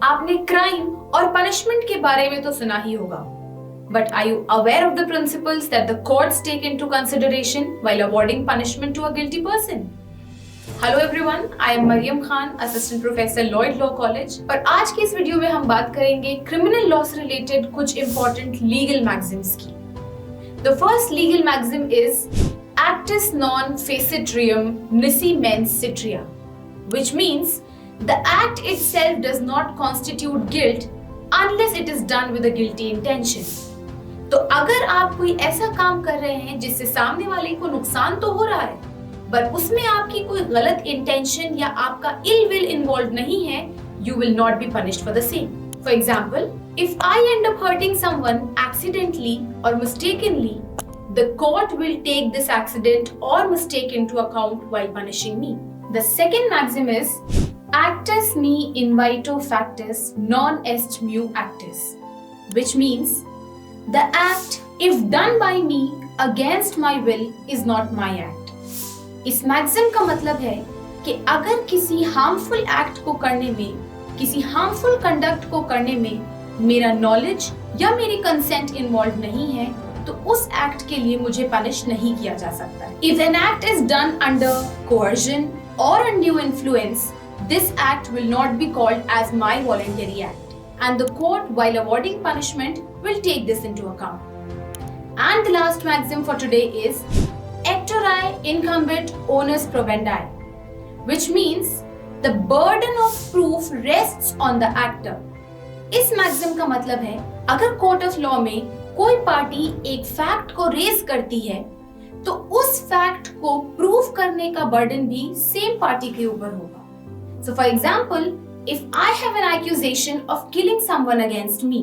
आपने क्राइम और पनिशमेंट के बारे में तो सुना ही होगा, but are you aware of the principles that the courts take into consideration while awarding punishment to a guilty person? Hello everyone, I am Mariam Khan, Assistant Professor Lloyd Law College, और आज की इस video में हम बात करेंगे criminal law से related कुछ इंपॉर्टेंट लीगल मैगजिम्स की। The first legal maxim is actus non facitrium nisi mens citria, which means the act itself does not constitute guilt unless it is done with a guilty intention. तो अगर आप कोई ऐसा काम कर रहे हैं जिससे सामने वाले को नुकसान तो हो रहा है, पर उसमें आपकी कोई गलत इंटेंशन या आपका इल विल इन्वॉल्व नहीं है, you will not be punished for the same. For example, if I end up hurting someone accidentally or mistakenly, the court will take this accident or mistake into account while punishing me. The second maxim is actus me invito factus non est meu actus, which means the act, if done by me against my will, is not my act. इस maxim का मतलब है कि अगर किसी harmful act को करने में, किसी हार्मफुल कंडक्ट को करने में मेरा नॉलेज या मेरी कंसेंट इन्वॉल्व नहीं है, तो उस एक्ट के लिए मुझे पनिश नहीं किया जा सकता। If an act is done under coercion or undue influence, this act will not be called as my voluntary act, and the court, while awarding punishment, will take this into account. And the last maxim for today is actori incumbit onus probendi, which means the burden of proof rests on the actor. इस maxim का मतलब है अगर court of law में कोई party एक fact को raise करती है, तो उस फैक्ट को प्रूव करने का बर्डन भी सेम पार्टी के ऊपर होगा। So for example, if I have an accusation of killing someone against me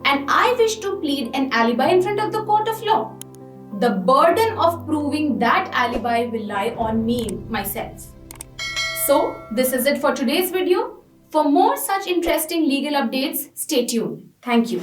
and I wish to plead an alibi in front of the court of law, the burden of proving that alibi will lie on me myself. So this is it for today's video. For more such interesting legal updates, stay tuned. Thank you.